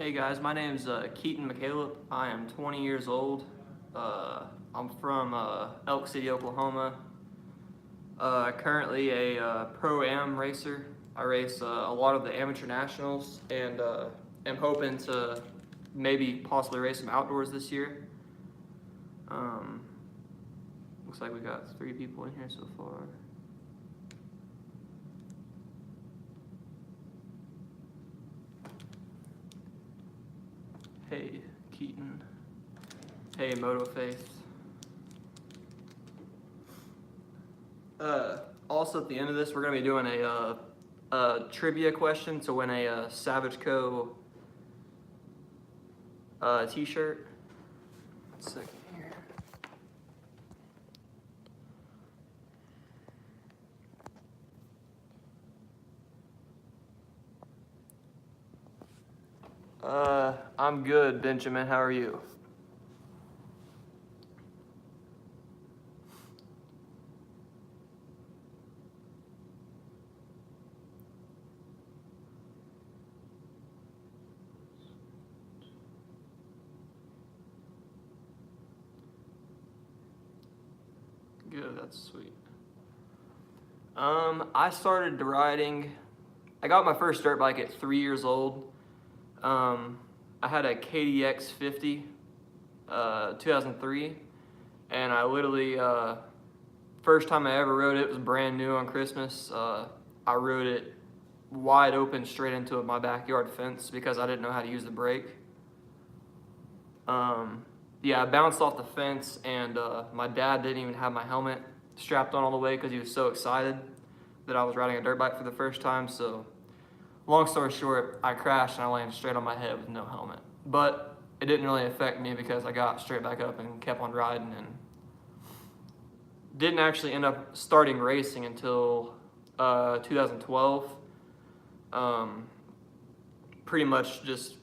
Hey guys, my name is Keaton McCalip. I am 20 years old. I'm from Elk City, Oklahoma. Currently a Pro-Am racer. I race a lot of the amateur nationals and am hoping to maybe possibly race some outdoors this year. Looks like we got 3 people in here so far. Hey, Keaton. Hey, Moto Faith. Also, at the end of this, we're going to be doing a trivia question to win a Savage Co. T-shirt. 1 second here. I'm good, Benjamin. How are you? Good, that's sweet. I started riding. I got my first dirt bike at 3 years old. I had a KDX 50, 2003, and I literally, first time I ever rode it was brand new on Christmas. I rode it wide open straight into my backyard fence because I didn't know how to use the brake. Yeah, I bounced off the fence, and my dad didn't even have my helmet strapped on all the way because he was so excited that I was riding a dirt bike for the first time. So long story short, I crashed and I landed straight on my head with no helmet. But it didn't really affect me because I got straight back up and kept on riding, and didn't actually end up starting racing until 2012. Pretty much just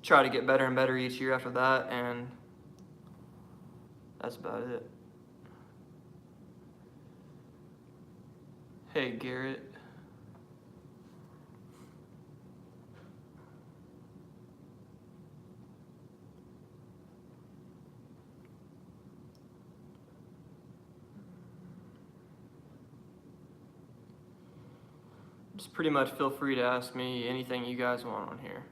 try to get better and better each year after that, and that's about it. Hey, Garrett. Just pretty much feel free to ask me anything you guys want on here.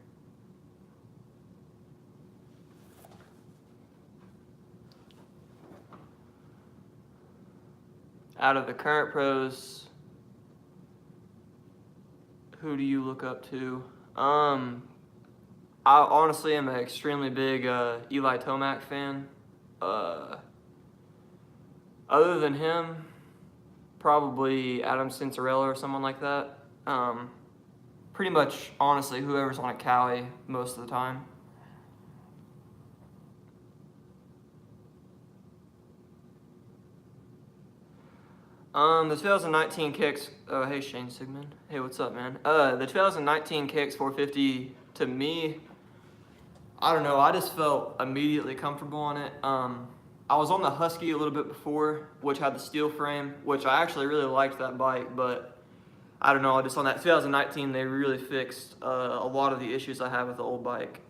Out of the current pros, who do you look up to? I honestly am an extremely big Eli Tomac fan. Other than him, probably Adam Cinderella or someone like that. Pretty much, honestly, whoever's on a Cali most of the time. The 2019 kicks, hey Shane Sigmund. Hey, what's up, man? The 2019 kicks 450, to me, I don't know, I just felt immediately comfortable on it. I was on the Husky a little bit before, which had the steel frame, which I actually really liked that bike, but I don't know, just on that 2019, they really fixed a lot of the issues I had with the old bike.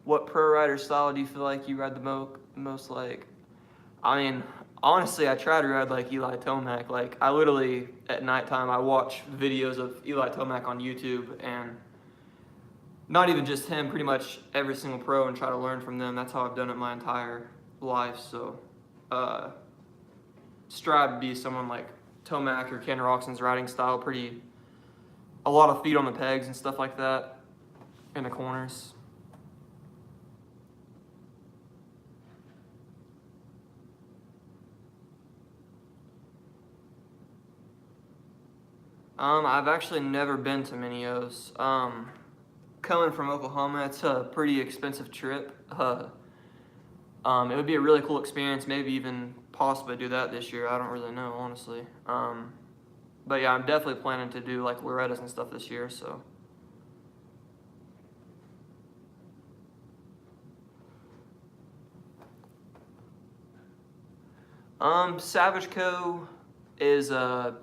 What pro rider style do you feel like you ride the most like? I mean, honestly, I try to ride like Eli Tomac. Like, I literally, at nighttime, I watch videos of Eli Tomac on YouTube, and not even just him, pretty much every single pro, and try to learn from them. That's how I've done it my entire life. So, strive to be someone like Tomac or Ken Roxon's riding style. A lot of feet on the pegs and stuff like that in the corners. I've actually never been to Minneos. Coming from Oklahoma, it's a pretty expensive trip. It would be a really cool experience, maybe even possibly do that this year. I don't really know, honestly. But yeah, I'm definitely planning to do like Loretta's and stuff this year, so. Savage Co. is a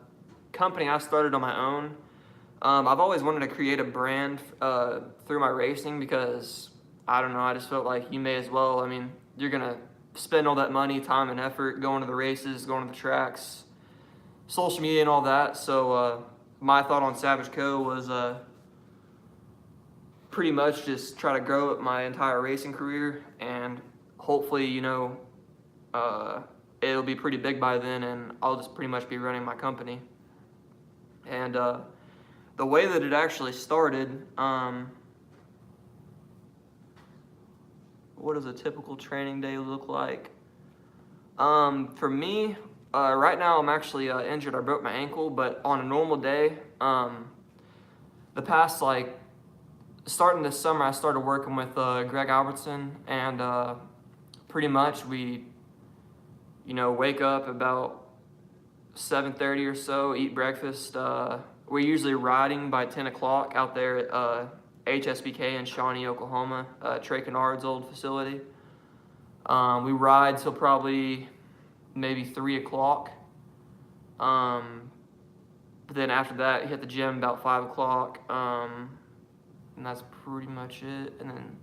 company I started on my own. I've always wanted to create a brand through my racing because, I don't know, I just felt like you may as well. I mean, you're going to spend all that money, time, and effort going to the races, going to the tracks, social media, and all that. So my thought on Savage Co. was pretty much just try to grow up my entire racing career, and hopefully, it'll be pretty big by then, and I'll just pretty much be running my company. And the way that it actually started, what does a typical training day look like? For me, right now I'm actually injured. I broke my ankle, but on a normal day, the past, starting this summer, I started working with Greg Albertson, and pretty much we, wake up about 7:30 or so, eat breakfast. We're usually riding by 10 o'clock out there at HSBK in Shawnee, Oklahoma, Trey Kennard's old facility. We ride till probably maybe 3 o'clock. But then after that, hit the gym about 5 o'clock. And that's pretty much it. And then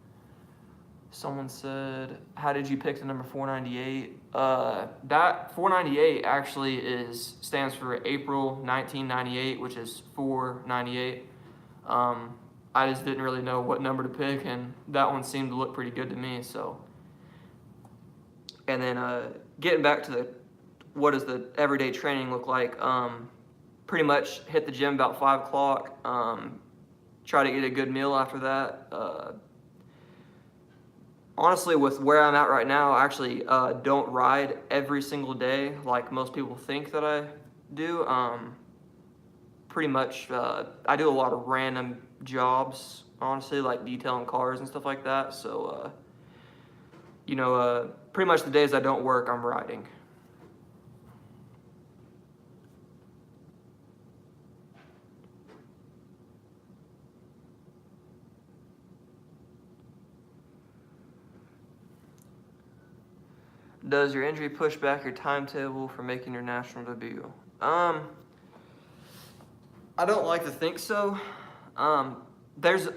someone said, how did you pick the number 498? That 498 actually stands for April 1998, which is 498. I just didn't really know what number to pick, and that one seemed to look pretty good to me. So, and then getting back to what does the everyday training look like? Pretty much hit the gym about 5 o'clock. Try to eat a good meal after that. Honestly, with where I'm at right now, I actually don't ride every single day like most people think that I do. Pretty much, I do a lot of random jobs, honestly, like detailing cars and stuff like that. So, pretty much the days I don't work, I'm riding. Does your injury push back your timetable for making your national debut? I don't like to think so. I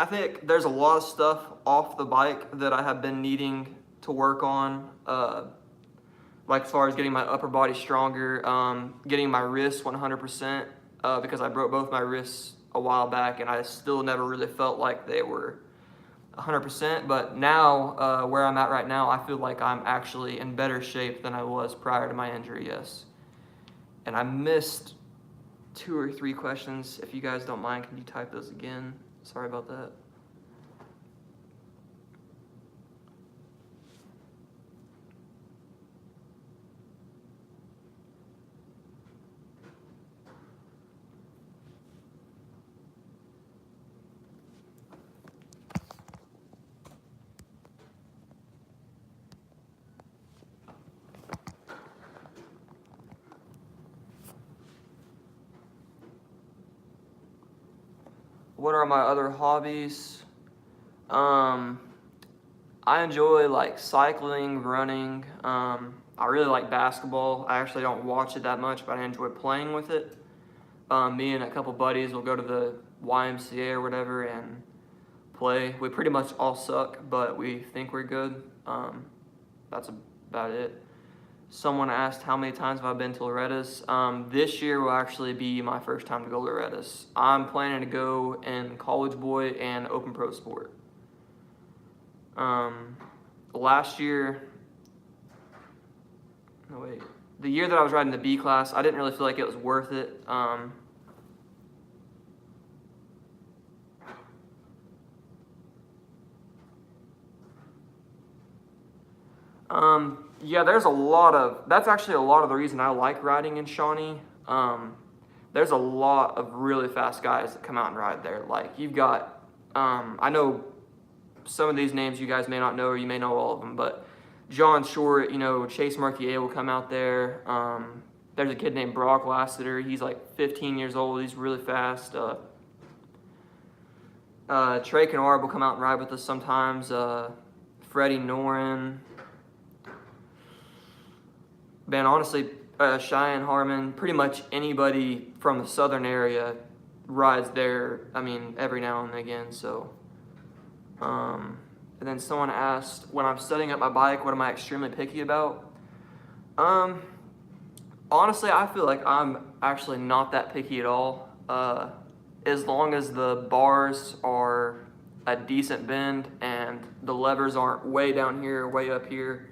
think there's a lot of stuff off the bike that I have been needing to work on, like as far as getting my upper body stronger, getting my wrists 100%, because I broke both my wrists a while back, and I still never really felt like they were 100%, but now, where I'm at right now, I feel like I'm actually in better shape than I was prior to my injury, yes. And I missed 2 or 3 questions. If you guys don't mind, can you type those again? Sorry about that. What are my other hobbies? I enjoy cycling, running. I really like basketball. I actually don't watch it that much, but I enjoy playing with it. Me and a couple buddies will go to the YMCA or whatever and play. We pretty much all suck, but we think we're good. That's about it. Someone asked how many times have I been to Loretta's. This year will actually be my first time to go to Loretta's. I'm planning to go in College Boy and Open Pro Sport. Last year, the year that I was riding the B class, I didn't really feel like it was worth it. Yeah, that's actually a lot of the reason I like riding in Shawnee. There's a lot of really fast guys that come out and ride there. Like, you've got, I know some of these names you guys may not know, or you may know all of them, but John Short, Chase Marquier will come out there. There's a kid named Brock Lassiter. He's like 15 years old. He's really fast. Trey Kennard will come out and ride with us sometimes. Freddie Noren. Man, honestly, Cheyenne Harmon, pretty much anybody from the southern area rides there, I mean, every now and again. So, and then someone asked, when I'm setting up my bike, what am I extremely picky about? Honestly, I feel like I'm actually not that picky at all. As long as the bars are a decent bend and the levers aren't way down here, way up here,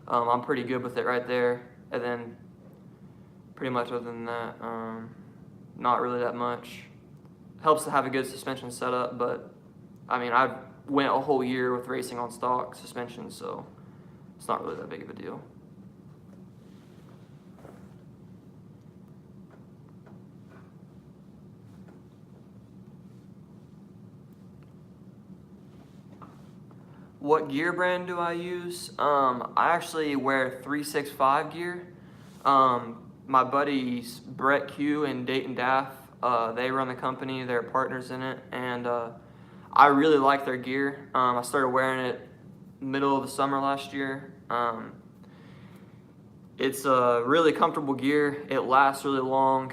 I'm pretty good with it right there. And then pretty much other than that, not really that much. Helps to have a good suspension setup, but I mean, I've went a whole year with racing on stock suspension, so it's not really that big of a deal. What gear brand do I use? I actually wear 365 gear. My buddies Brett Q and Dayton Daff, they run the company, they're partners in it, and I really like their gear. I started wearing it middle of the summer last year. It's a really comfortable gear. It lasts really long,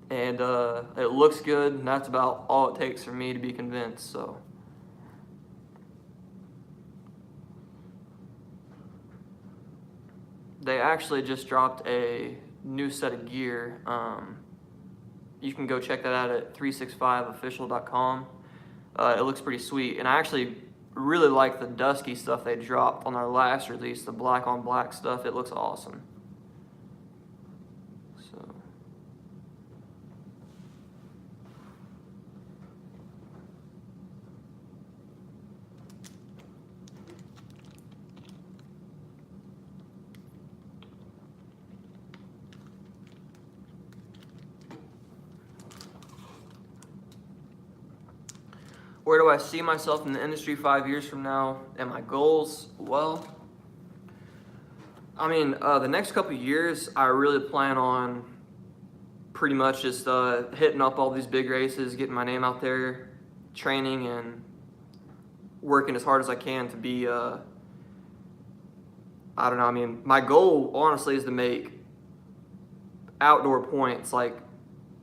and it looks good, and that's about all it takes for me to be convinced. So. They actually just dropped a new set of gear. You can go check that out at 365official.com. It looks pretty sweet, and I actually really like the dusky stuff they dropped on their last release, the black on black stuff. It looks awesome. So. Where do I see myself in the industry 5 years from now and my goals? Well, I mean, the next couple of years, I really plan on pretty much just hitting up all these big races, getting my name out there, training, and working as hard as I can to be, I don't know, I mean, my goal, honestly, is to make outdoor points, like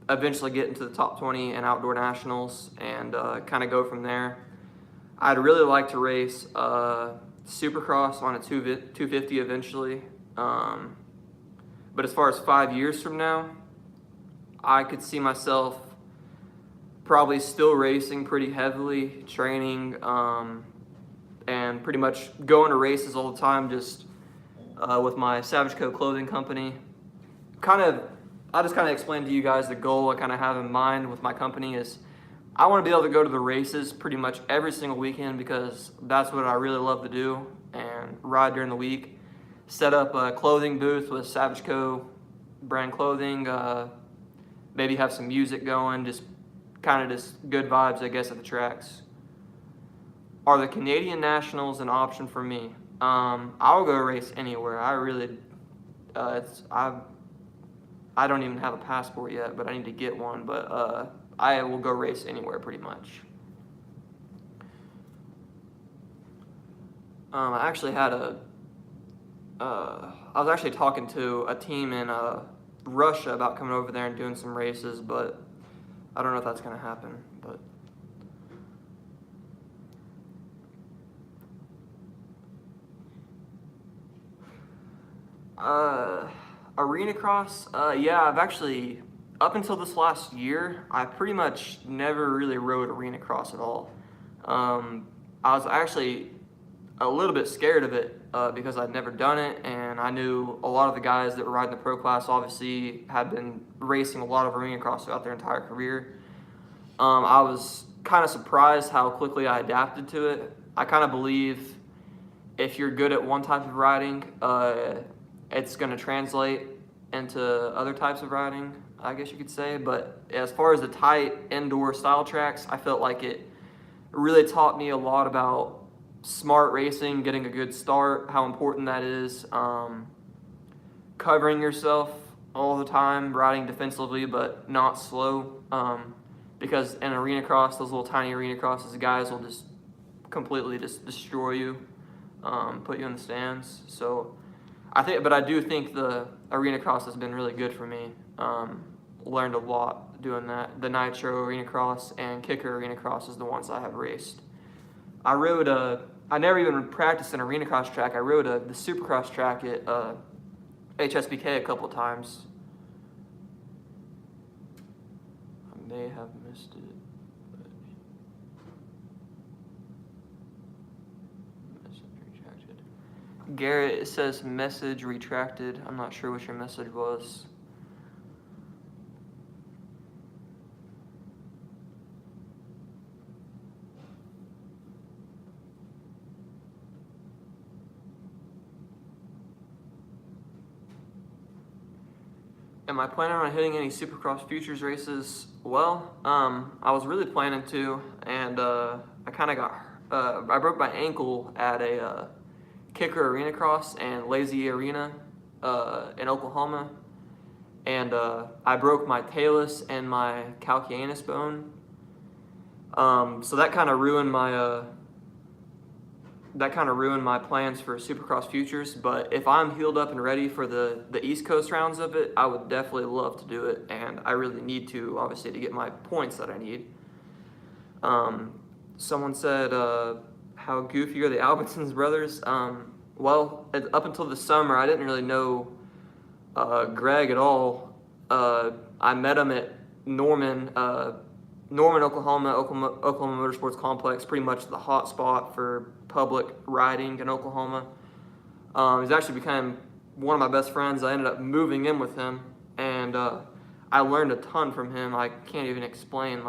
eventually get into the top 20 in outdoor nationals and kind of go from there. I'd really like to race Supercross on a 250 eventually. But as far as 5 years from now, I could see myself probably still racing pretty heavily, training, and pretty much going to races all the time, just with my Savage Co. clothing company. I'll just kind of explain to you guys the goal I kind of have in mind with my company is I want to be able to go to the races pretty much every single weekend because that's what I really love to do and ride during the week. Set up a clothing booth with Savage Co. brand clothing, maybe have some music going, just good vibes, I guess, at the tracks. Are the Canadian Nationals an option for me? I'll go race anywhere. I don't even have a passport yet, but I need to get one. But I will go race anywhere pretty much. I actually had I was actually talking to a team in Russia about coming over there and doing some races, but I don't know if that's going to happen. But arena cross, yeah, I've actually, up until this last year, I pretty much never really rode arena cross at all. I was actually a little bit scared of it because I'd never done it, and I knew a lot of the guys that were riding the pro class obviously had been racing a lot of arena cross throughout their entire career. I was kind of surprised how quickly I adapted to it. I kind of believe if you're good at one type of riding, it's going to translate into other types of riding, I guess you could say. But as far as the tight indoor style tracks, I felt like it really taught me a lot about smart racing, getting a good start, how important that is, covering yourself all the time, riding defensively but not slow, because in arena cross, those little tiny arena crosses, the guys will just completely just destroy you, put you in the stands. So I do think the arena cross has been really good for me. learned a lot doing that. The Nitro Arena Cross and Kicker Arena Cross is the ones I have raced. I never even practiced an Arena Cross track. I rode the Supercross track at HSBK a couple of times. I may have missed it. Message retracted. Garrett, it says message retracted. I'm not sure what your message was. Am I planning on hitting any Supercross Futures races? Well, I was really planning to, and I kind of I broke my ankle at a Kicker Arena Cross and Lazy Arena in Oklahoma, and I broke my talus and my calcaneus bone. So that kind of ruined my plans for Supercross Futures. But if I'm healed up and ready for the East Coast rounds of it, I would definitely love to do it, and I really need to, obviously, to get my points that I need. Someone said, how goofy are the Albertsons brothers? Well, up until the summer, I didn't really know Greg at all. I met him at Norman, Oklahoma Motorsports Complex, pretty much the hot spot for public riding in Oklahoma. He's actually become one of my best friends. I ended up moving in with him, and I learned a ton from him. I can't even explain.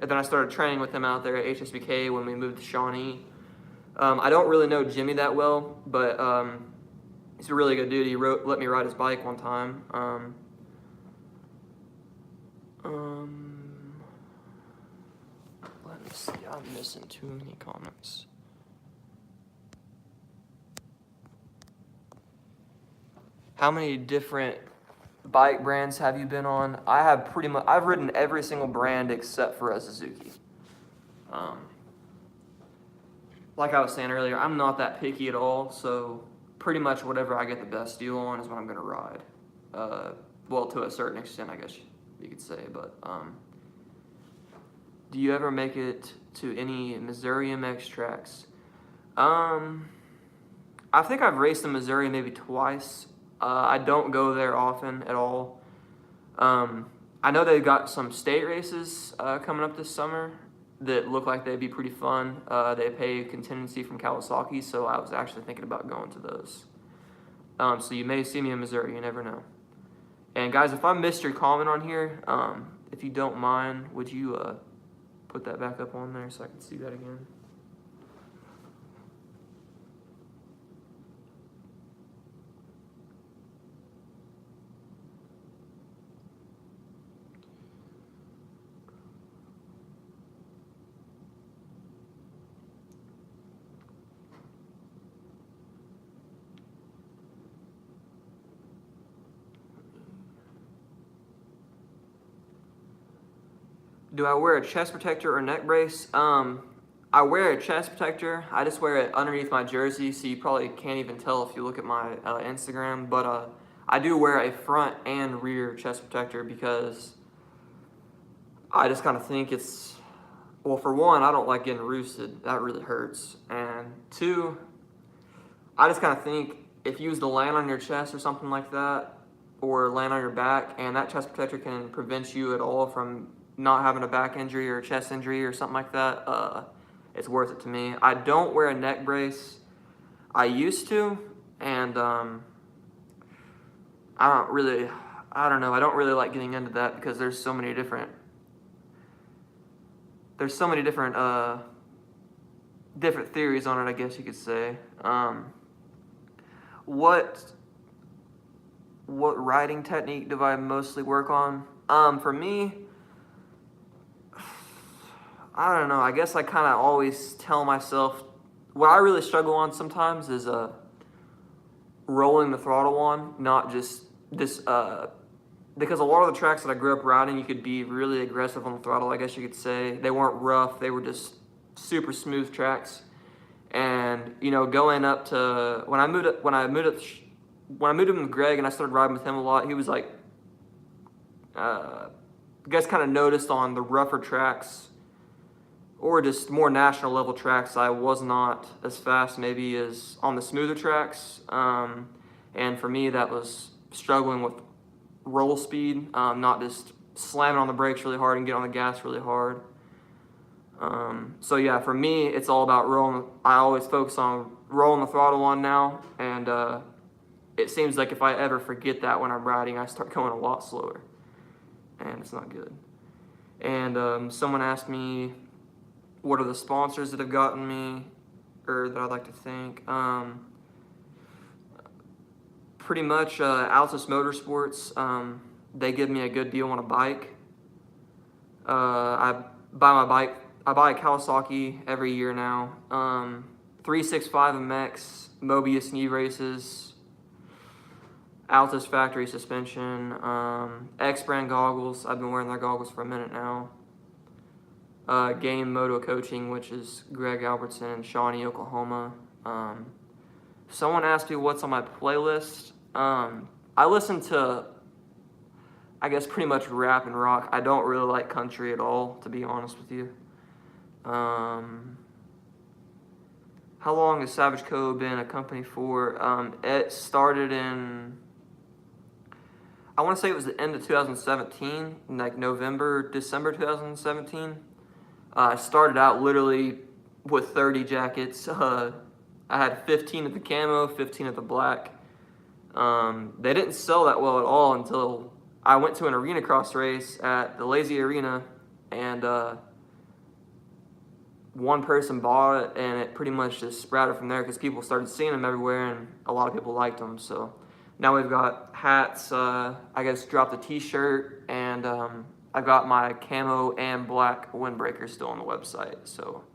And then I started training with him out there at HSBK when we moved to Shawnee. I don't really know Jimmy that well, but he's a really good dude. He let me ride his bike one time. Let me see. I'm missing too many comments. How many different bike brands have you been on? I've ridden every single brand except for a Suzuki. Like I was saying earlier, I'm not that picky at all, so pretty much whatever I get the best deal on is what I'm going to ride. Well, to a certain extent, I guess you could say, but do you ever make it to any Missouri MX tracks? I think I've raced in Missouri maybe twice. I don't go there often at all. I know they've got some state races coming up this summer that look like they'd be pretty fun. They pay contingency from Kawasaki, so I was actually thinking about going to those. So you may see me in Missouri, you never know. And guys, if I missed your comment on here, if you don't mind, would you put that back up on there so I can see that again? Do I wear a chest protector or neck brace? I wear a chest protector. I just wear it underneath my jersey, so you probably can't even tell if you look at my Instagram. But I do wear a front and rear chest protector because I just kind of think it's, well, for one, I don't like getting roosted. That really hurts. And two, I just kind of think if you was to land on your chest or something like that, or land on your back, and that chest protector can prevent you at all from not having a back injury or a chest injury or something like that, it's worth it to me. I don't wear a neck brace. I used to, and I don't know, I don't really like getting into that because there's so many different different theories on it, I guess you could say. What riding technique do I mostly work on? For me, I don't know. I guess I kind of always tell myself what I really struggle on sometimes is rolling the throttle on, not just this. Because a lot of the tracks that I grew up riding, you could be really aggressive on the throttle, I guess you could say. They weren't rough; they were just super smooth tracks. And going up to when I moved up with Greg and I started riding with him a lot, he was like you guys kind of noticed on the rougher tracks or just more national level tracks, I was not as fast maybe as on the smoother tracks. And for me, that was struggling with roll speed, not just slamming on the brakes really hard and getting on the gas really hard. So yeah, for me, it's all about rolling. I always focus on rolling the throttle on now, and it seems like if I ever forget that when I'm riding, I start going a lot slower, and it's not good. And someone asked me, what are the sponsors that have gotten me, or that I'd like to thank? Pretty much Altus Motorsports. They give me a good deal on a bike. I buy a Kawasaki every year now. 365 MX, Mobius knee races, Altus factory suspension, X brand goggles. I've been wearing their goggles for a minute now. Game Moto Coaching, which is Greg Albertson and Shawnee, Oklahoma. Someone asked me what's on my playlist. I listen to, I guess, pretty much rap and rock. I don't really like country at all, to be honest with you. How long has Savage Co. been a company for? It started in, I want to say it was the end of 2017, like November, December 2017. I started out literally with 30 jackets. I had 15 of the camo, 15 of the black. They didn't sell that well at all until I went to an arena cross race at the Lazy Arena, and one person bought it, and it pretty much just sprouted from there because people started seeing them everywhere, and a lot of people liked them. So now we've got hats. I guess dropped a t-shirt, and I've got my camo and black windbreaker still on the website. So,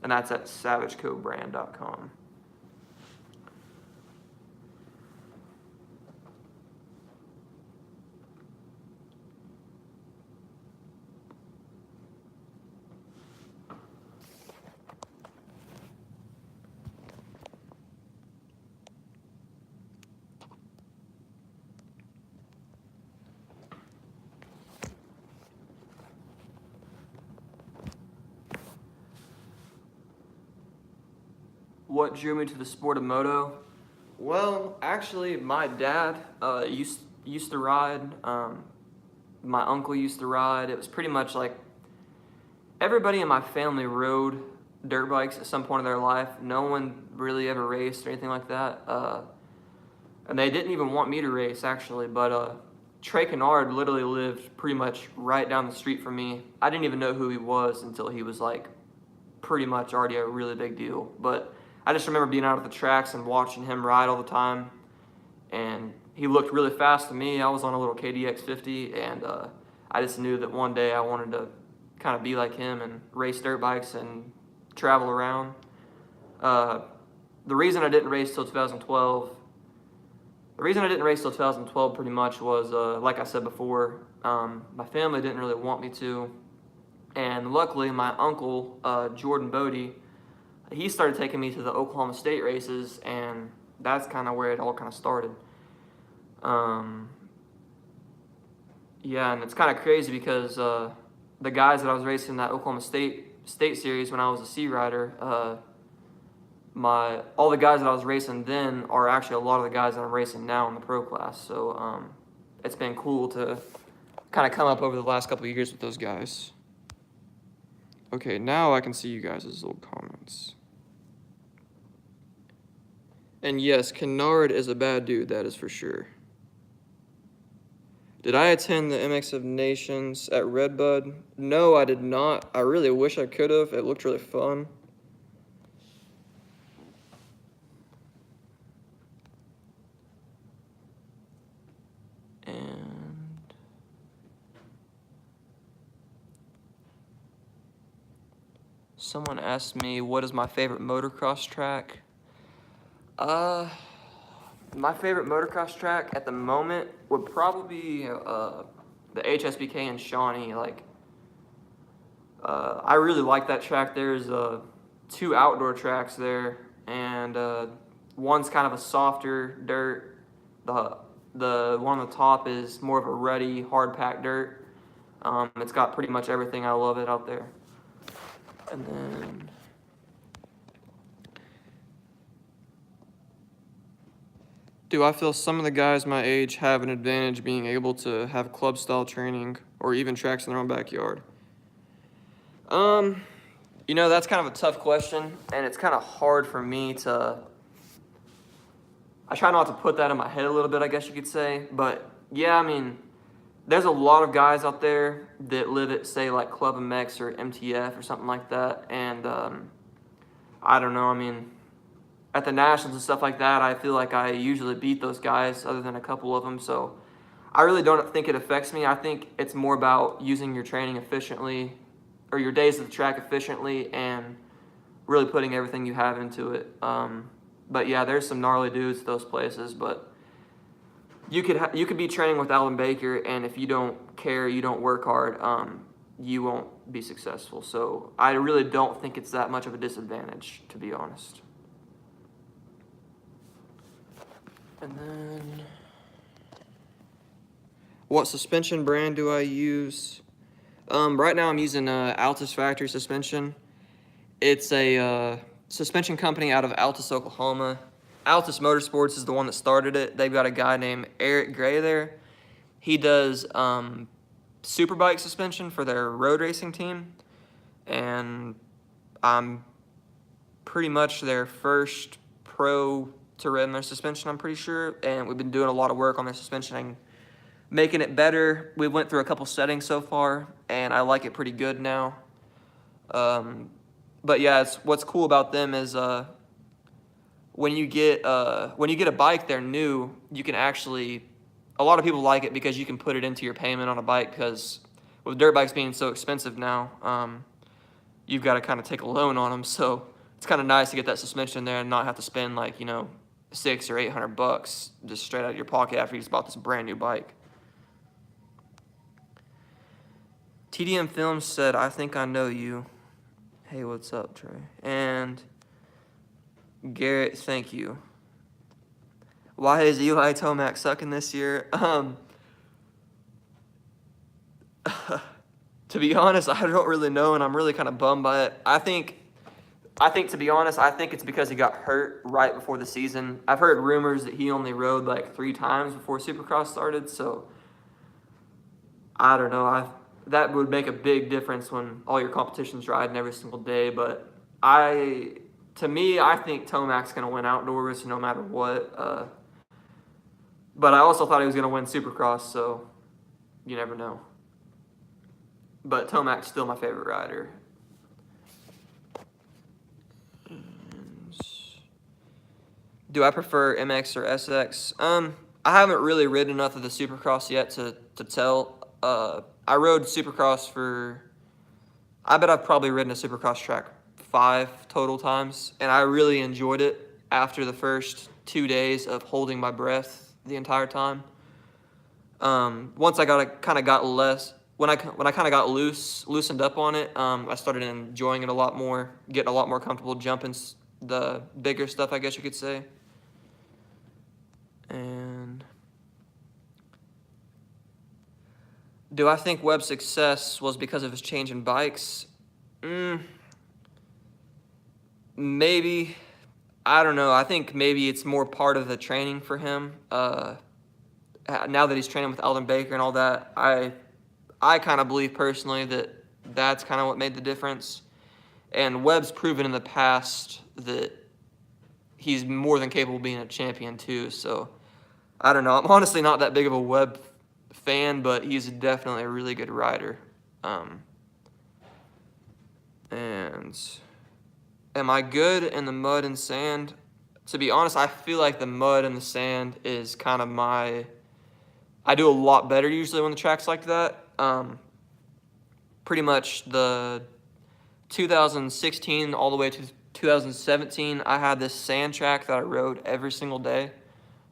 and that's at savagecobrand.com. What drew me to the sport of moto? Well, actually, my dad used to ride. My uncle used to ride. It was pretty much like everybody in my family rode dirt bikes at some point in their life. No one really ever raced or anything like that. And they didn't even want me to race, actually. But Trey Kennard literally lived pretty much right down the street from me. I didn't even know who he was until he was like pretty much already a really big deal. But I just remember being out at the tracks and watching him ride all the time, and he looked really fast to me. I was on a little KDX 50, and I just knew that one day I wanted to kind of be like him and race dirt bikes and travel around. The reason I didn't race till 2012, pretty much was, like I said before, my family didn't really want me to, and luckily my uncle, Jordan Bodie, he started taking me to the Oklahoma State races, and that's kind of where it all kind of started. Yeah, and it's kind of crazy because the guys that I was racing in that Oklahoma State series when I was a C rider, all the guys that I was racing then are actually a lot of the guys that I'm racing now in the pro class. So it's been cool to kind of come up over the last couple of years with those guys. Okay, now I can see you guys' little comments. And yes, Kennard is a bad dude, that is for sure. Did I attend the MX of Nations at Redbud? No, I did not. I really wish I could have. It looked really fun. And someone asked me, what is my favorite motocross track? My favorite motocross track at the moment would probably be the HSBK in Shawnee. I really like that track. There's 2 outdoor tracks there, and one's kind of a softer dirt. The The one on the top is more of a ruddy, hard-packed dirt. It's got pretty much everything. I love it out there. And then do I feel some of the guys my age have an advantage being able to have club-style training or even tracks in their own backyard? That's kind of a tough question, and it's kind of hard for me to. I try not to put that in my head a little bit, I guess you could say. But yeah, I mean, there's a lot of guys out there that live at, say, like Club MX or MTF or something like that, and I don't know. I mean, at the Nationals and stuff like that, I feel like I usually beat those guys other than a couple of them. So I really don't think it affects me. I think it's more about using your training efficiently or your days at the track efficiently and really putting everything you have into it. But yeah, there's some gnarly dudes at those places, but you could be training with Alan Baker, and if you don't care, you don't work hard, you won't be successful. So I really don't think it's that much of a disadvantage, to be honest. And then, what suspension brand do I use? Right now I'm using Altus Factory suspension. It's a suspension company out of Altus, Oklahoma. Altus Motorsports is the one that started it. They've got a guy named Eric Gray there. He does superbike suspension for their road racing team. And I'm pretty much their first pro to run their suspension, I'm pretty sure. And we've been doing a lot of work on their suspension and making it better. We went through a couple settings so far, and I like it pretty good now. But yeah, what's cool about them is when you get a bike, they're new. You can actually, a lot of people like it because you can put it into your payment on a bike. Because with dirt bikes being so expensive now, you've got to kind of take a loan on them. So it's kind of nice to get that suspension there and not have to spend like $600 or $800 just straight out of your pocket after you just bought this brand new bike. TDM Films said, "I think I know you." Hey, what's up, Trey? And Garrett, thank you. Why is Eli Tomac sucking this year? To be honest, I don't really know, and I'm really kind of bummed by it. I think to be honest, I think it's because he got hurt right before the season. I've heard rumors that he only rode like 3 times before Supercross started, so I don't know. That would make a big difference when all your competition's riding every single day. But I think Tomac's going to win outdoors no matter what. But I also thought he was going to win Supercross, so you never know. But Tomac's still my favorite rider. Do I prefer MX or SX? I haven't really ridden enough of the Supercross yet to tell. I rode Supercross I bet I've probably ridden a Supercross track 5 total times, and I really enjoyed it after the first 2 days of holding my breath the entire time. Once I kind of got loosened up on it, I started enjoying it a lot more, getting a lot more comfortable jumping the bigger stuff, I guess you could say. And do I think Webb's success was because of his change in bikes? Maybe. I don't know. I think maybe it's more part of the training for him. Now that he's training with Eldon Baker and all that, I kind of believe personally that that's kind of what made the difference. And Webb's proven in the past that he's more than capable of being a champion too. So I don't know. I'm honestly not that big of a Webb fan, but he's definitely a really good rider. And am I good in the mud and sand? To be honest, I feel like the mud and the sand is kind of I do a lot better usually when the track's like that. Pretty much the 2016 all the way to 2017, I had this sand track that I rode every single day,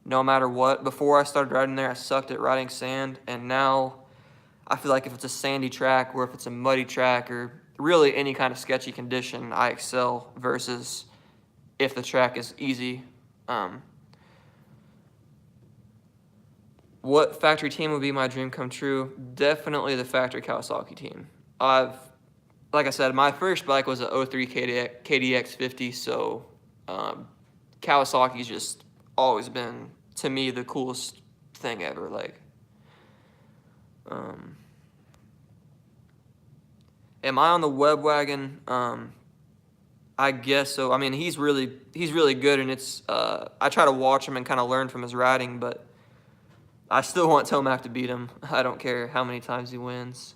no matter what. Before I started riding there, I sucked at riding sand, and now I feel like if it's a sandy track or if it's a muddy track or really any kind of sketchy condition, I excel versus if the track is easy. What factory team would be my dream come true? Definitely the factory Kawasaki team. Like I said, my first bike was a 03 KDX 50, so Kawasaki's just always been, to me, the coolest thing ever. Like, am I on the web wagon? I guess so. I mean, he's really good, and it's I try to watch him and kind of learn from his riding, but I still want Tomac to beat him. I don't care how many times he wins.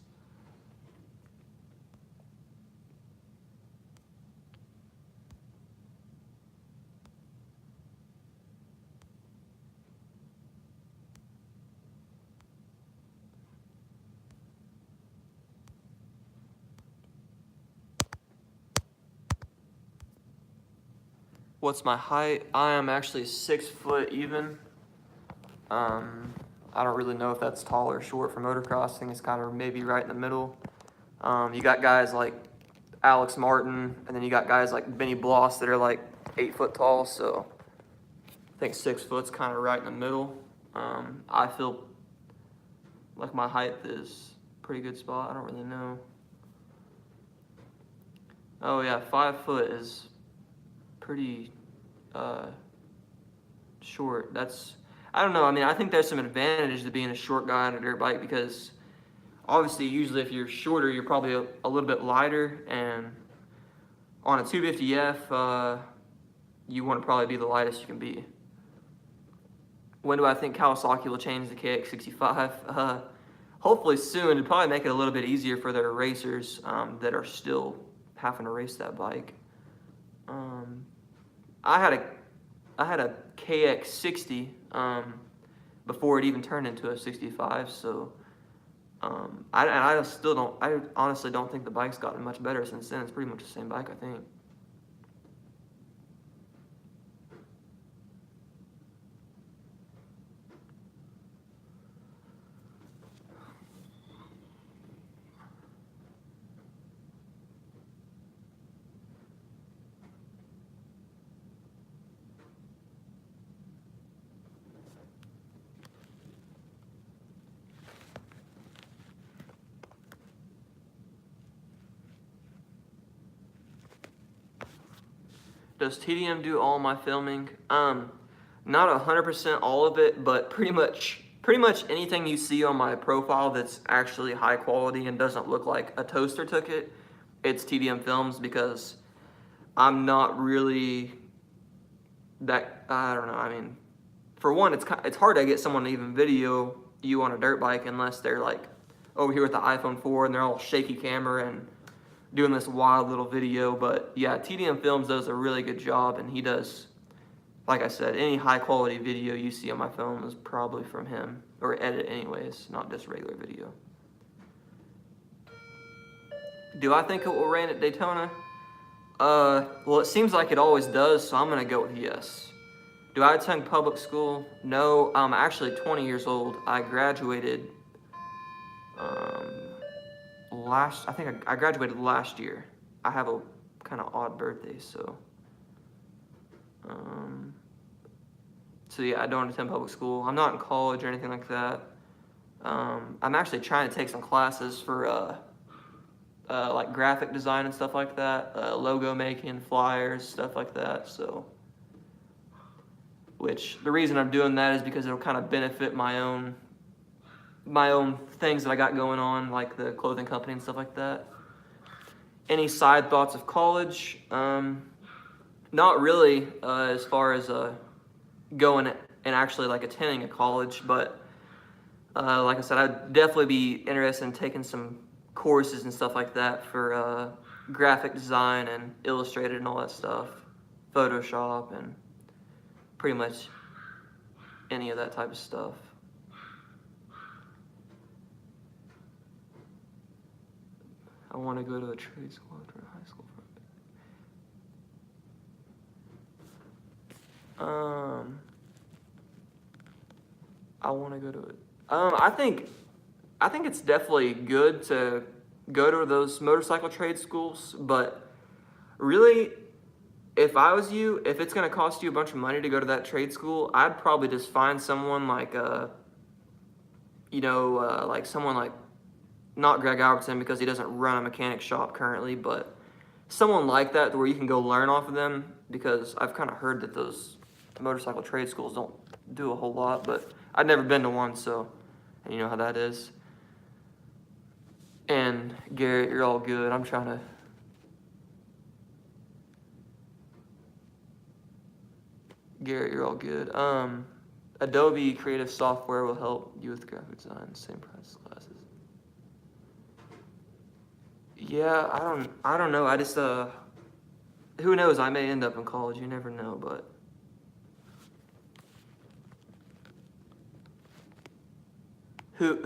What's my height? I am actually 6 foot even. I don't really know if that's tall or short for motocross. I think it's kind of maybe right in the middle. You got guys like Alex Martin, and then you got guys like Benny Bloss that are like 8 foot tall. So I think 6 foot's kind of right in the middle. I feel like my height is a pretty good spot. I don't really know. Oh yeah, 5 foot is pretty short. I don't know. I mean, I think there's some advantage to being a short guy on a dirt bike because obviously, usually if you're shorter, you're probably a little bit lighter, and on a 250F, you want to probably be the lightest you can be. When do I think Kawasaki will change the KX65? Hopefully soon. It'd probably make it a little bit easier for their racers that are still having to race that bike. I had a KX60 before it even turned into a 65, so I honestly don't think the bike's gotten much better since then. It's pretty much the same bike, I think. Does TDM do all my filming? Not 100% all of it, but pretty much anything you see on my profile that's actually high quality and doesn't look like a toaster took it, it's TDM Films, because I'm not really that, I don't know, I mean, for one, it's hard to get someone to even video you on a dirt bike unless they're like over here with the iPhone 4 and they're all shaky camera and doing this wild little video. But yeah, TDM Films does a really good job, and he does, like I said, any high quality video you see on my phone is probably from him, or edit anyways, not just regular video. Do I think it will rain at Daytona? Well, it seems like it always does, so I'm gonna go with yes. Do I attend public school? No, I'm actually 20 years old. I graduated I graduated last year. I have a kind of odd birthday, so yeah, I don't attend public school. I'm not in college or anything like that. I'm actually trying to take some classes for like graphic design and stuff like that, logo making, flyers, stuff like that. So, which the reason I'm doing that is because it'll kind of benefit my own things that I got going on, like the clothing company and stuff like that. Any side thoughts of college? Not really, as far as going and actually like attending a college, but like I said, I'd definitely be interested in taking some courses and stuff like that for graphic design and Illustrated and all that stuff, Photoshop, and pretty much any of that type of stuff. I want to go to a trade school after high school. I want to go to it. I think it's definitely good to go to those motorcycle trade schools, but really, if I was you, if it's going to cost you a bunch of money to go to that trade school, I'd probably just find someone like like someone like, not Greg Albertson because he doesn't run a mechanic shop currently, but someone like that where you can go learn off of them, because I've kind of heard that those motorcycle trade schools don't do a whole lot, but I've never been to one, so, and you know how that is. And Garrett, you're all good. I'm trying to... Garrett, you're all good. Adobe Creative Software will help you with graphic design, same price classes. Yeah, I don't know. I just who knows? I may end up in college. You never know, but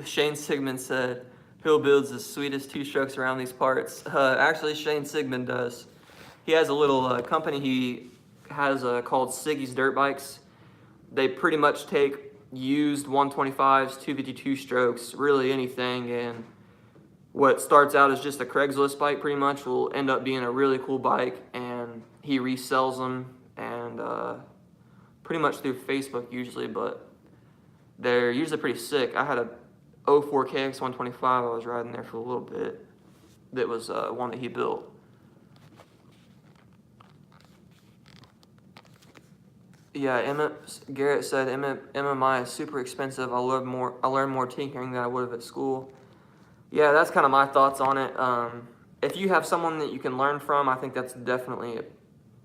Shane Sigmund said, "Who builds the sweetest two-strokes around these parts?" Actually, Shane Sigmund does. He has a little company he has called Siggy's Dirt Bikes. They pretty much take used 125s, 252 strokes, really anything, and what starts out as just a Craigslist bike pretty much will end up being a really cool bike, and he resells them, and pretty much through Facebook usually, but they're usually pretty sick. I had a 04 KX 125 I was riding there for a little bit that was one that he built. Yeah, Garrett said MMI is super expensive. I learned more tinkering than I would have at school. Yeah, that's kind of my thoughts on it. If you have someone that you can learn from, I think that's definitely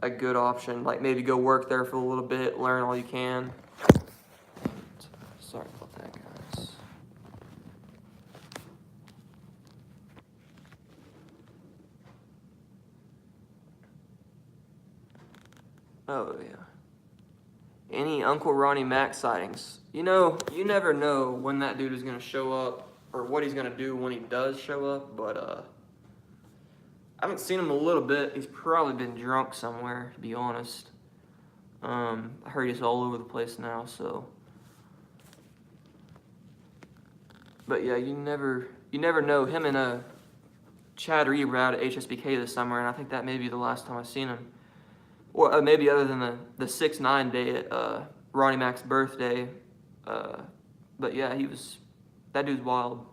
a good option. Like maybe go work there for a little bit, learn all you can. Sorry about that, guys. Oh, yeah. Any Uncle Ronnie Mac sightings? You never know when that dude is going to show up or what he's going to do when he does show up, but I haven't seen him a little bit. He's probably been drunk somewhere, to be honest. I heard he's all over the place now, so. But yeah, you never know. Him and Chad Reed were out at HSBK this summer, and I think that may be the last time I've seen him. Or maybe other than the 6-9 day at Ronnie Mac's birthday. But yeah, that dude's wild.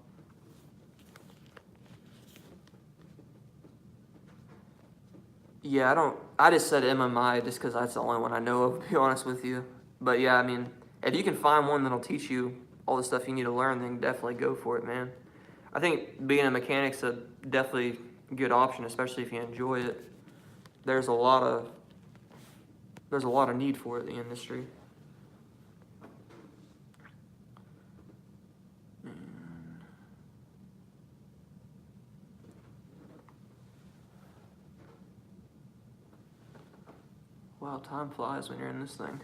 Yeah, I just said MMI just because that's the only one I know of, to be honest with you. But yeah, I mean, if you can find one that'll teach you all the stuff you need to learn, then definitely go for it, man. I think being a mechanic's a definitely good option, especially if you enjoy it. There's a lot of need for it in the industry. Wow, time flies when you're in this thing.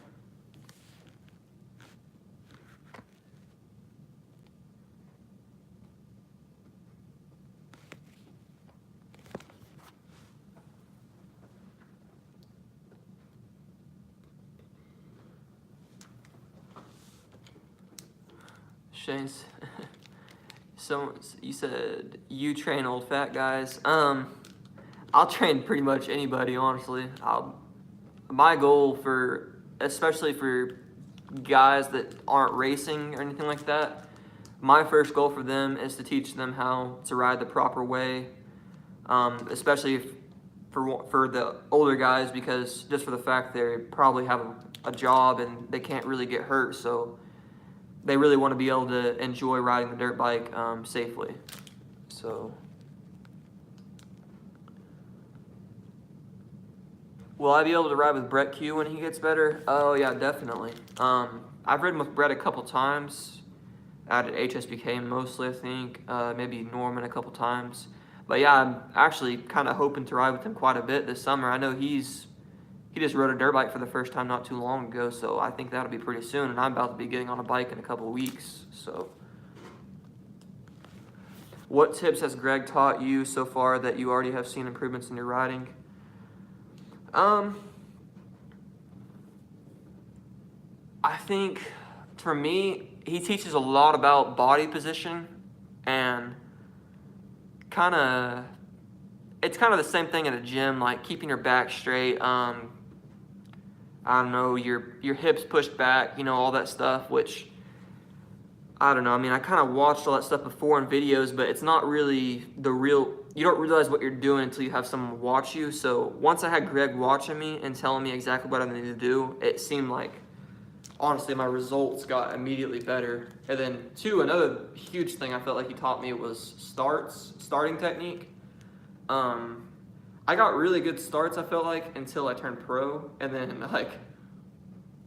Shane's, so you said you train old fat guys. I'll train pretty much anybody, honestly. My goal especially for guys that aren't racing or anything like that, my first goal for them is to teach them how to ride the proper way, especially for the older guys, because just for the fact they probably have a job and they can't really get hurt, so they really want to be able to enjoy riding the dirt bike safely. So, will I be able to ride with Brett Q when he gets better? Oh yeah, definitely. I've ridden with Brett a couple times at HSBK mostly, I think. Maybe Norman a couple times. But yeah, I'm actually kind of hoping to ride with him quite a bit this summer. I know he just rode a dirt bike for the first time not too long ago, so I think that'll be pretty soon, and I'm about to be getting on a bike in a couple of weeks, so. What tips has Greg taught you so far that you already have seen improvements in your riding? I think, for me, he teaches a lot about body position, and it's kind of the same thing at a gym, like keeping your back straight, I don't know, your hips pushed back, all that stuff, which I don't know. I mean, I kind of watched all that stuff before in videos, but it's not really the real, you don't realize what you're doing until you have someone watch you. So once I had Greg watching me and telling me exactly what I needed to do, it seemed like, honestly, my results got immediately better. And then two, another huge thing I felt like he taught me was starting technique. I got really good starts, I felt like, until I turned pro. And then, like,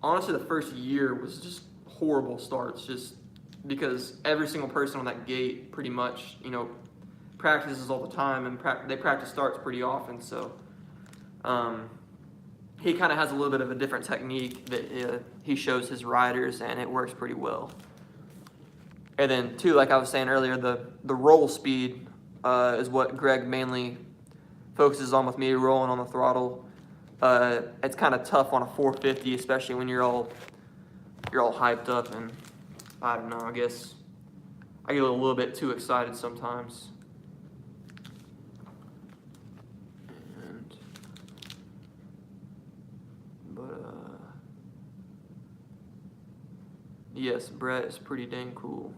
honestly, the first year was just horrible starts, just because every single person on that gate pretty much, you know, practices all the time, and they practice starts pretty often. So he kind of has a little bit of a different technique that he shows his riders, and it works pretty well. And then two, like I was saying earlier, the roll speed is what Greg mainly focuses on with me rolling on the throttle. It's kind of tough on a 450, especially when you're all hyped up, and I don't know, I guess I get a little bit too excited sometimes. Yes, Brett is pretty dang cool.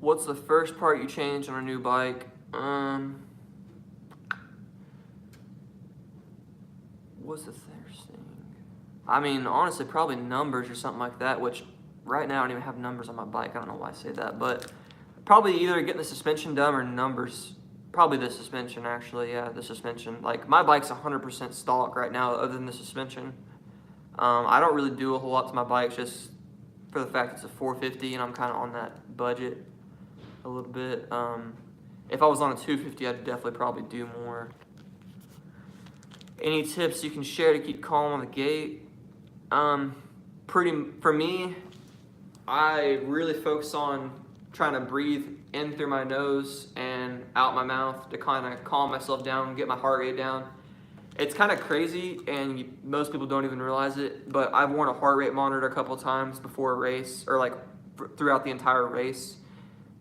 What's the first part you changed on a new bike? What's the first thing? I mean, honestly, probably numbers or something like that, which right now I don't even have numbers on my bike. I don't know why I say that, but probably either getting the suspension done or numbers. Probably the suspension, actually. Yeah, the suspension. Like, my bike's 100% stock right now, other than the suspension. I don't really do a whole lot to my bike, just for the fact it's a 450, and I'm kind of on that budget a little bit. If I was on a 250, I'd definitely probably do more. Any tips you can share to keep calm on the gate? For me, I really focus on trying to breathe in through my nose and out my mouth to kind of calm myself down and get my heart rate down. It's kind of crazy, and most people don't even realize it, but I've worn a heart rate monitor a couple times before a race, or like throughout the entire race.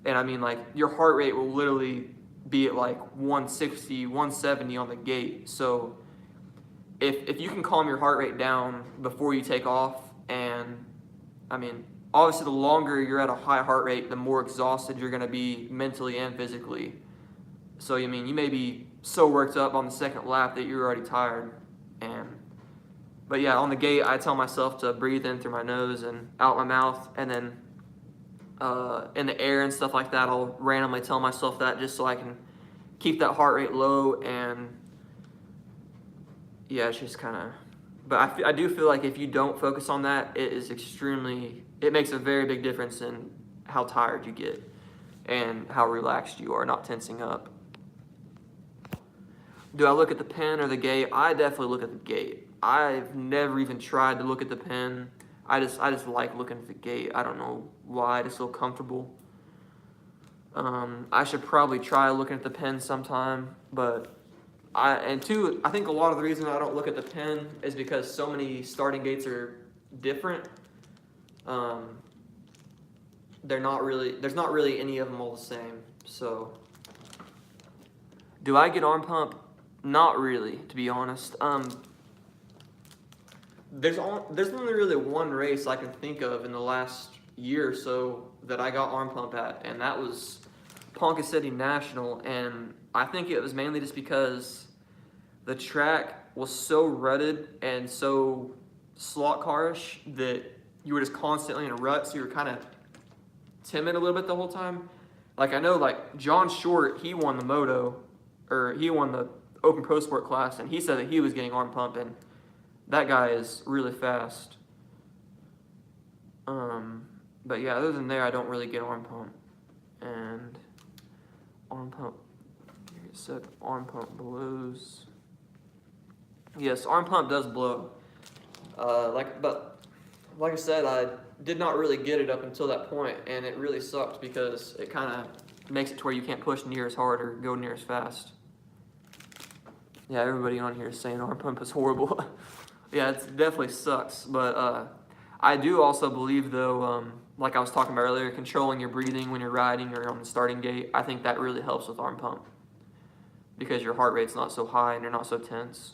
And I mean, like, your heart rate will literally be at like 160, 170 on the gate. So if you can calm your heart rate down before you take off, and I mean, obviously the longer you're at a high heart rate, the more exhausted you're going to be mentally and physically. So, I mean, you may be so worked up on the second lap that you're already tired. But yeah, on the gate, I tell myself to breathe in through my nose and out my mouth, and then in the air and stuff like that, I'll randomly tell myself that just so I can keep that heart rate low. And yeah, it's just kind of, but I do feel like if you don't focus on that, it makes a very big difference in how tired you get and how relaxed you are, not tensing up. Do I look at the pin or the gate? I definitely look at the gate. I've never even tried to look at the pin. I just like looking at the gate. I don't know why. I just feel comfortable. I should probably try looking at the pin sometime, but I think a lot of the reason I don't look at the pin is because so many starting gates are different. There's not really any of them all the same. So, do I get arm pump? Not really, to be honest. There's only really one race I can think of in the last year or so that I got arm pump at, and that was Ponca City National. And I think it was mainly just because the track was so rutted and so slot carish that you were just constantly in a rut, so you were kind of timid a little bit the whole time. Like, I know, like, John Short, he won the Open Pro Sport class, and he said that he was getting arm pump, and that guy is really fast. But yeah, other than there, I don't really get arm pump. And arm pump, it said arm pump blows. Yes, arm pump does blow. But like I said, I did not really get it up until that point, and it really sucked because it kind of makes it to where you can't push near as hard or go near as fast. Yeah, everybody on here is saying arm pump is horrible. Yeah, it definitely sucks, but I do also believe, though, like I was talking about earlier, controlling your breathing when you're riding or on the starting gate, I think that really helps with arm pump because your heart rate's not so high and you're not so tense.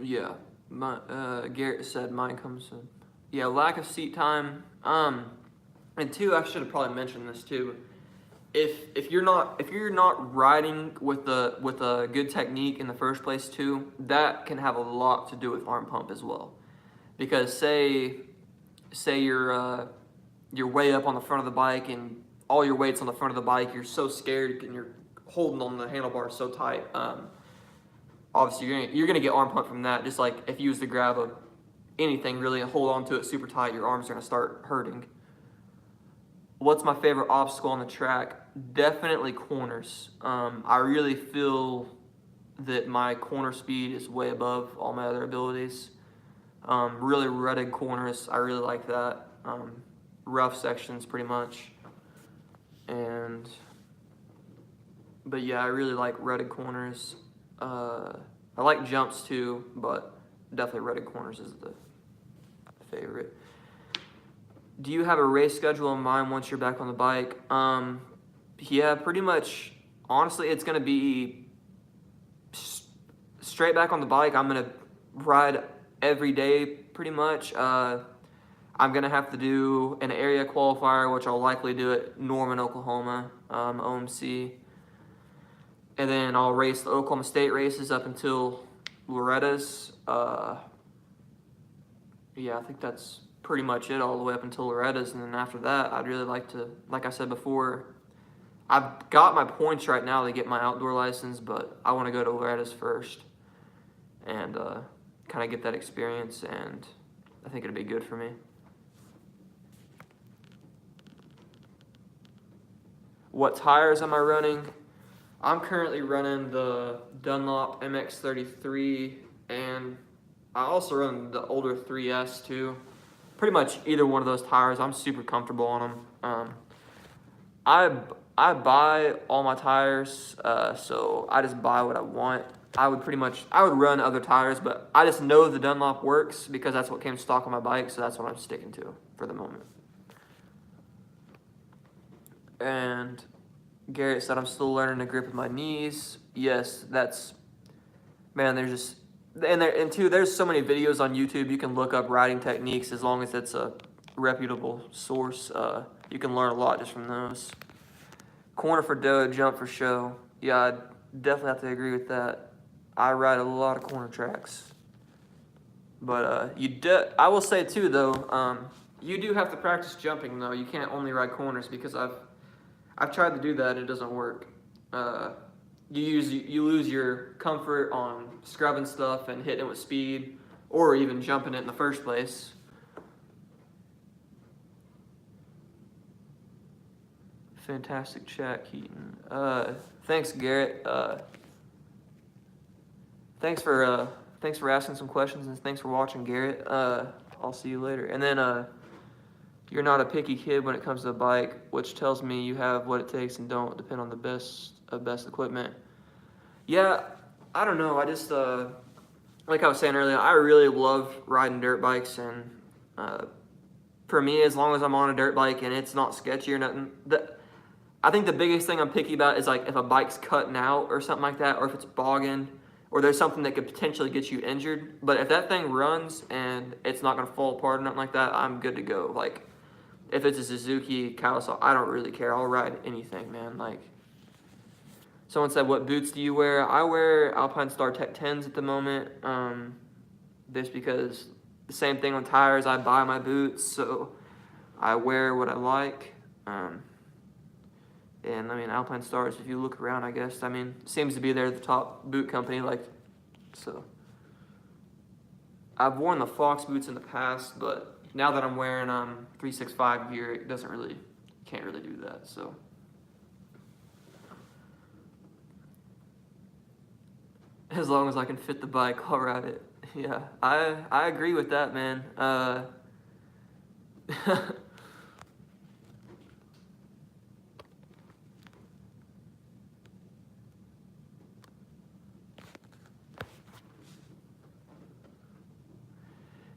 Yeah, Garrett said mine comes in. Yeah, lack of seat time. And two, I should have probably mentioned this too. If you're not riding with a good technique in the first place too, that can have a lot to do with arm pump as well. Because say you're way up on the front of the bike and all your weight's on the front of the bike, you're so scared and you're holding on the handlebars so tight. Obviously you're gonna get arm pump from that. Just like if you use to grab anything really and hold on to it super tight, your arms are gonna start hurting. What's my favorite obstacle on the track? Definitely corners. I really feel that my corner speed is way above all my other abilities. Really rutted corners, I really like that. Rough sections pretty much. But yeah, I really like rutted corners. I like jumps too, but definitely rutted corners is the favorite. Do you have a race schedule in mind once you're back on the bike? Yeah, pretty much. Honestly, it's gonna be straight back on the bike. I'm gonna ride every day pretty much. I'm gonna have to do an area qualifier, which I'll likely do at Norman, Oklahoma, OMC. And then I'll race the Oklahoma State races up until Loretta's. Yeah, I think that's pretty much it all the way up until Loretta's. And then after that, I'd really like to, like I said before, I've got my points right now to get my outdoor license, but I want to go to Loretta's first and kind of get that experience, and I think it'd be good for me. What tires am I running? I'm currently running the Dunlop MX-33, and I also run the older 3S too. Pretty much either one of those tires, I'm super comfortable on them. I buy all my tires, so I just buy what I want. I would run other tires, but I just know the Dunlop works because that's what came stock on my bike, so that's what I'm sticking to for the moment. And Garrett said I'm still learning to grip with my knees. Yes, there's so many videos on YouTube. You can look up riding techniques as long as it's a reputable source. You can learn a lot just from those. Corner for dough, jump for show. Yeah, I definitely have to agree with that. I ride a lot of corner tracks. But I will say too though, you do have to practice jumping though. You can't only ride corners because I've tried to do that, it doesn't work. You lose your comfort on scrubbing stuff and hitting it with speed, or even jumping it in the first place. Fantastic chat, Keaton. Thanks, Garrett. Thanks for asking some questions, and thanks for watching, Garrett. I'll see you later. And then you're not a picky kid when it comes to a bike, which tells me you have what it takes and don't depend on the best equipment. Yeah, I don't know. I just like I was saying earlier, I really love riding dirt bikes, and for me, as long as I'm on a dirt bike and it's not sketchy or nothing, I think the biggest thing I'm picky about is like if a bike's cutting out or something like that, or if it's bogging, or there's something that could potentially get you injured. But if that thing runs and it's not gonna fall apart or nothing like that, I'm good to go. Like if it's a Suzuki, Kawasaki, I don't really care. I'll ride anything, man. Like someone said, what boots do you wear? I wear Alpine Star Tech 10s at the moment. Just because the same thing on tires, I buy my boots, so I wear what I like. And I mean, Alpine Stars, if you look around, I guess, I mean, seems to be they're the top boot company, like, so. I've worn the Fox boots in the past, but now that I'm wearing 365 gear, it can't really do that, so. As long as I can fit the bike, I'll ride it. Yeah, I agree with that, man.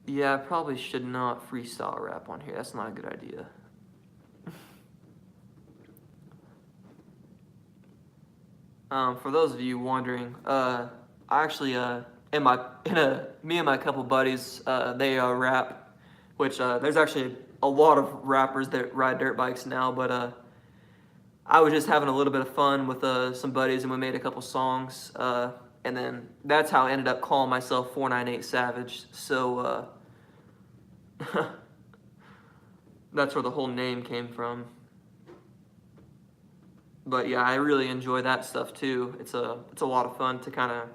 Yeah, I probably should not freestyle rap on here. That's not a good idea. For those of you wondering, I actually me and my couple buddies, they rap, which there's actually a lot of rappers that ride dirt bikes now, but I was just having a little bit of fun with some buddies, and we made a couple songs, and then that's how I ended up calling myself 498 Savage. So that's where the whole name came from. But yeah, I really enjoy that stuff too. It's a lot of fun to kind of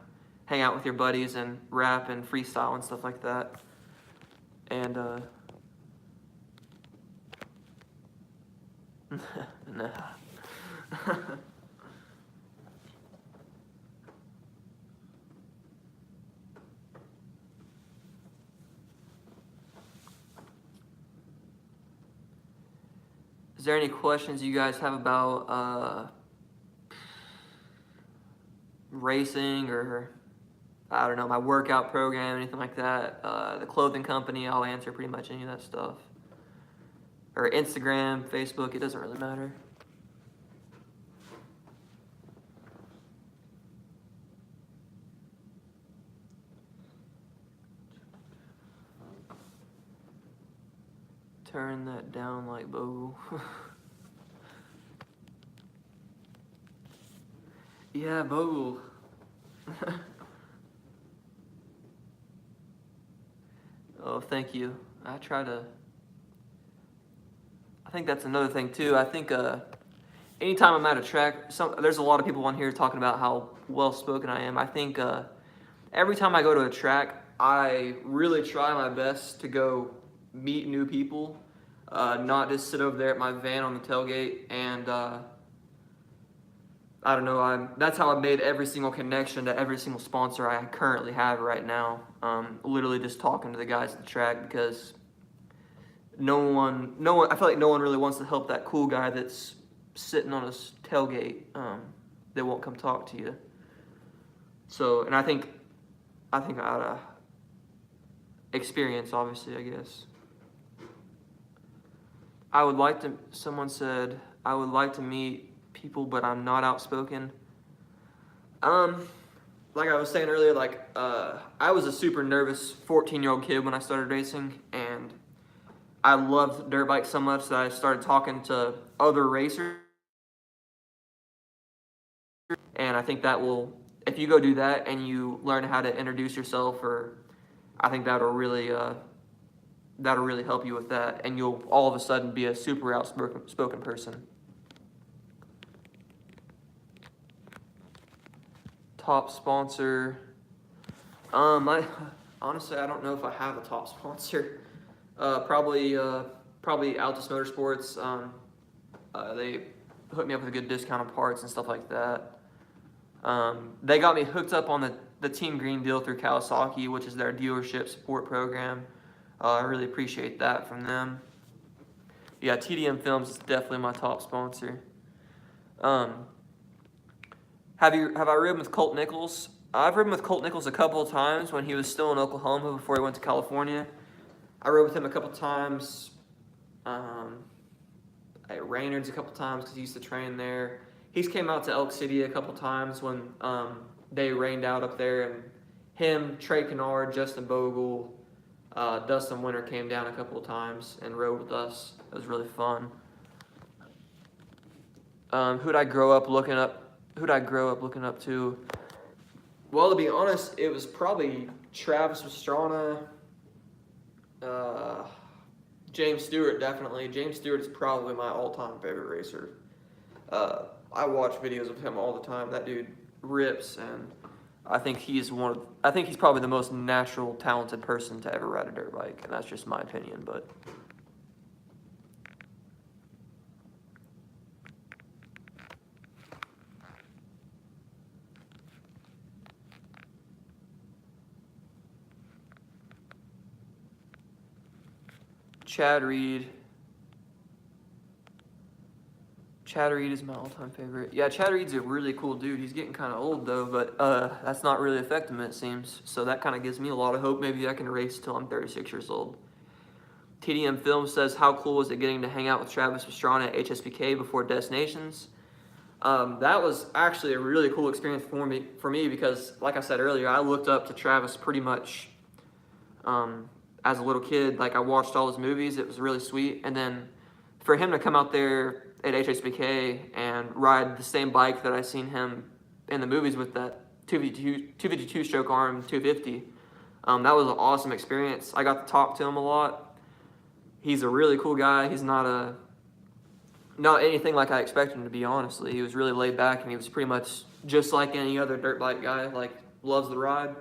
hang out with your buddies and rap and freestyle and stuff like that. And nah. Is there any questions you guys have about racing, or I don't know, my workout program, anything like that? The clothing company, I'll answer pretty much any of that stuff. Or Instagram, Facebook, it doesn't really matter. Turn that down like Bogle. Yeah, Bogle. Oh, thank you. I think that's another thing too. I think anytime I'm at a track, there's a lot of people on here talking about how well spoken I am. I think every time I go to a track, I really try my best to go meet new people, not just sit over there at my van on the tailgate and I don't know. That's how I've made every single connection to every single sponsor I currently have right now. Literally just talking to the guys at the track, because no one. I feel like no one really wants to help that cool guy that's sitting on his tailgate. They won't come talk to you. So, and I think out of experience, obviously, I guess. Someone said, I would like to meet people, but I'm not outspoken. Like I was saying earlier, I was a super nervous 14-year-old kid when I started racing, and I loved dirt bikes so much that I started talking to other racers. And I think that will, if you go do that and you learn how to introduce yourself, I think that'll really help you with that, and you'll all of a sudden be a super outspoken person. Top sponsor. Honestly, I don't know if I have a top sponsor. Probably Altus Motorsports. They hooked me up with a good discount on parts and stuff like that. They got me hooked up on the Team Green deal through Kawasaki, which is their dealership support program. I really appreciate that from them. Yeah, TDM Films is definitely my top sponsor. Have I ridden with Colt Nichols? I've ridden with Colt Nichols a couple of times when he was still in Oklahoma before he went to California. I rode with him a couple of times at Raynard's a couple of times because he used to train there. He's came out to Elk City a couple of times when they rained out up there, and him, Trey Kennard, Justin Bogle, Dustin Winter came down a couple of times and rode with us. It was really fun. Who'd I grow up looking up to? Well, to be honest, it was probably Travis Pastrana, James Stewart, definitely. James Stewart is probably my all-time favorite racer. I watch videos of him all the time. That dude rips, and I think he's probably the most natural, talented person to ever ride a dirt bike, and that's just my opinion, but. Chad Reed. Chad Reed is my all-time favorite. Yeah, Chad Reed's a really cool dude. He's getting kind of old, though, but that's not really affecting him, it seems. So that kind of gives me a lot of hope. Maybe I can race till I'm 36 years old. TDM Film says, how cool was it getting to hang out with Travis Pastrana at HSBK before Destinations? That was actually a really cool experience for me because, like I said earlier, I looked up to Travis pretty much as a little kid. Like, I watched all his movies. It was really sweet. And then for him to come out there at HSBK and ride the same bike that I seen him in the movies with, that 252 stroke arm 250, that was an awesome experience. I got to talk to him a lot. He's a really cool guy. He's not anything like I expected him to be, honestly. He was really laid back, and he was pretty much just like any other dirt bike guy, like, loves the ride.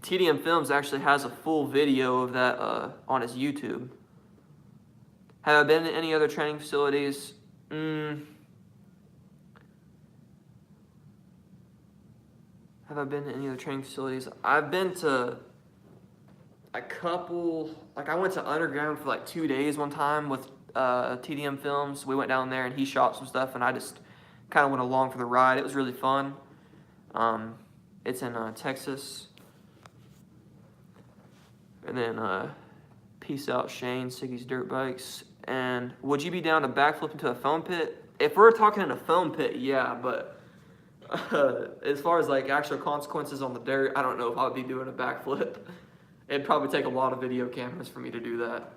TDM Films actually has a full video of that on his YouTube. Have I been to any other training facilities? Have I been to any other training facilities? I've been to a couple. Like, I went to Underground for like 2 days one time with TDM Films. We went down there and he shot some stuff, and I just kind of went along for the ride. It was really fun. It's in Texas. And then peace out, Shane, Siggy's Dirt Bikes. And would you be down to backflip into a foam pit? If we're talking in a foam pit, yeah, but as far as like actual consequences on the dirt, I don't know if I would be doing a backflip. It'd probably take a lot of video cameras for me to do that.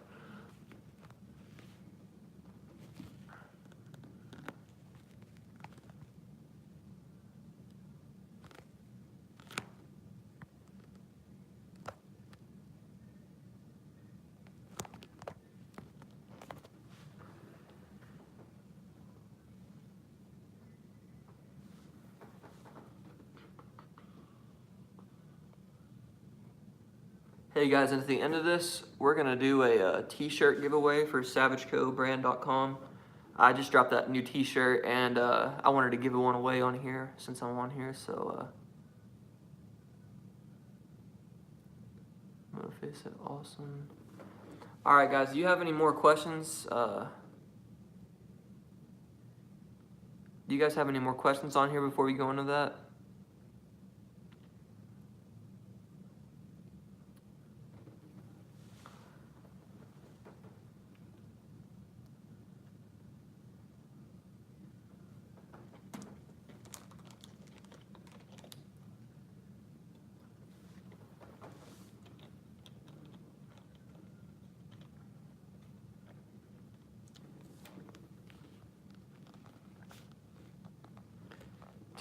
Hey guys, and at the end of this, we're gonna do a t-shirt giveaway for SavageCoBrand.com. I just dropped that new t-shirt, and I wanted to give one away on here since I'm on here, so I'm gonna face it awesome. Alright guys, do you have any more questions? Do you guys have any more questions on here before we go into that?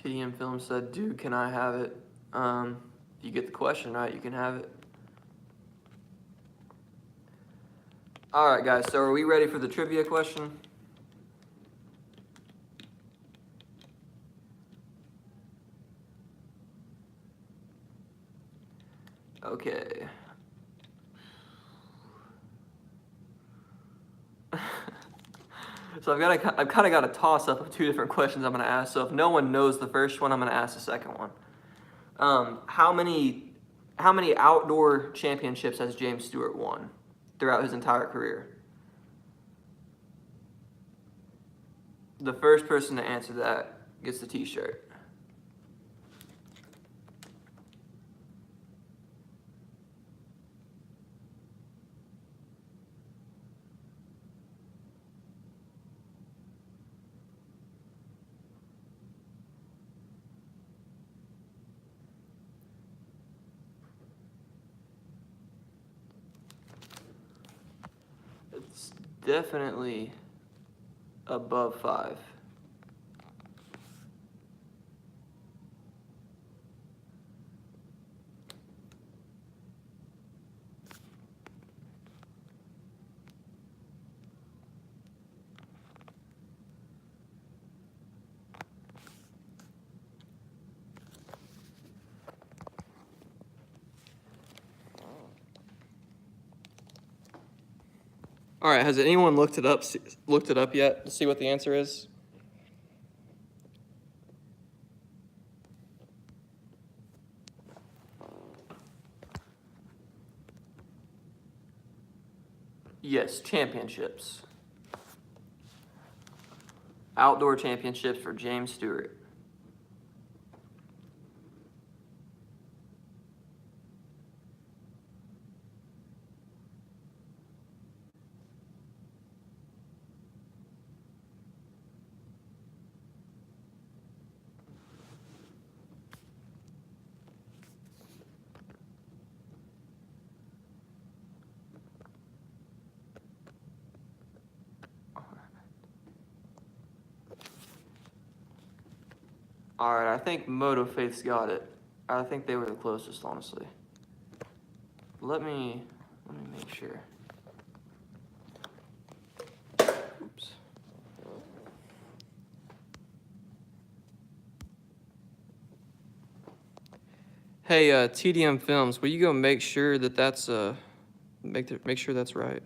TDM Film said, dude, can I have it? If you get the question right, you can have it. Alright guys, so are we ready for the trivia question? Okay. So I've kind of got a toss-up of two different questions I'm going to ask. So if no one knows the first one, I'm going to ask the second one. How many outdoor championships has James Stewart won throughout his entire career? The first person to answer that gets the t-shirt. It's definitely above 5. All right, has anyone looked it up yet to see what the answer is? Yes, championships. Outdoor championships for James Stewart. All right, I think Moto Faith's got it. I think they were the closest, honestly. Let me make sure. Oops. Hey, TDM Films, will you go make sure that that's make sure that's right?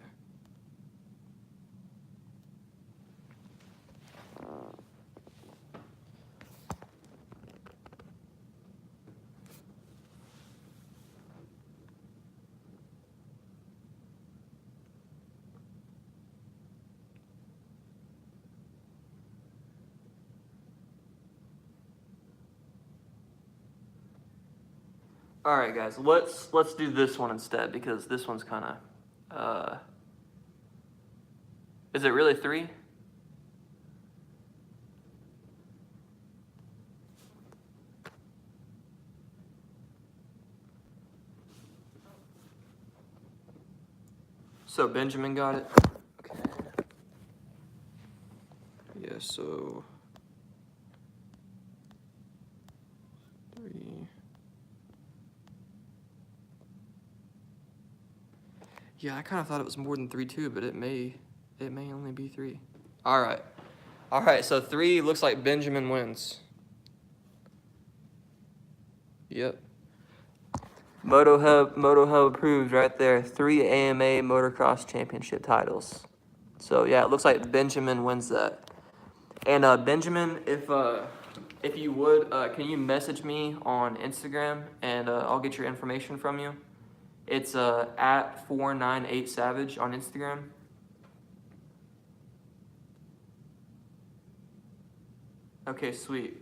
All right, guys, let's do this one instead because this one's kind of. Is it really 3? So Benjamin got it. Okay. Yeah. So 3. Yeah, I kind of thought it was more than 3 too, but it may only be 3. All right. So 3 looks like Benjamin wins. Yep. Moto Hub approved right there. 3 AMA Motocross Championship titles. So yeah, it looks like Benjamin wins that. And Benjamin, if you would, can you message me on Instagram and I'll get your information from you. It's at 498savage on Instagram. Okay, sweet.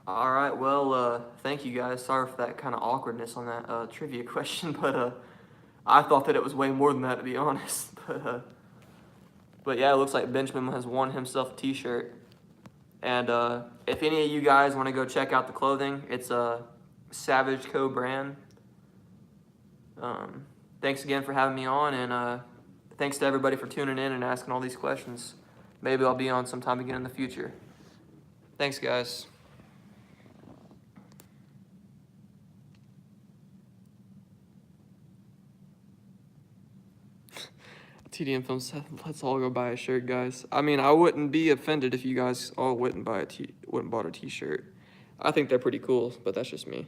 All right, well, thank you guys. Sorry for that kind of awkwardness on that trivia question, but I thought that it was way more than that, to be honest. But yeah, it looks like Benjamin has won himself a t-shirt. And if any of you guys want to go check out the clothing, it's a Savage Co. brand. Thanks again for having me on, and thanks to everybody for tuning in and asking all these questions. Maybe I'll be on sometime again in the future. Thanks, guys. TDM Films said, let's all go buy a shirt, guys. I mean, I wouldn't be offended if you guys all wouldn't bought a t-shirt. I think they're pretty cool, but that's just me.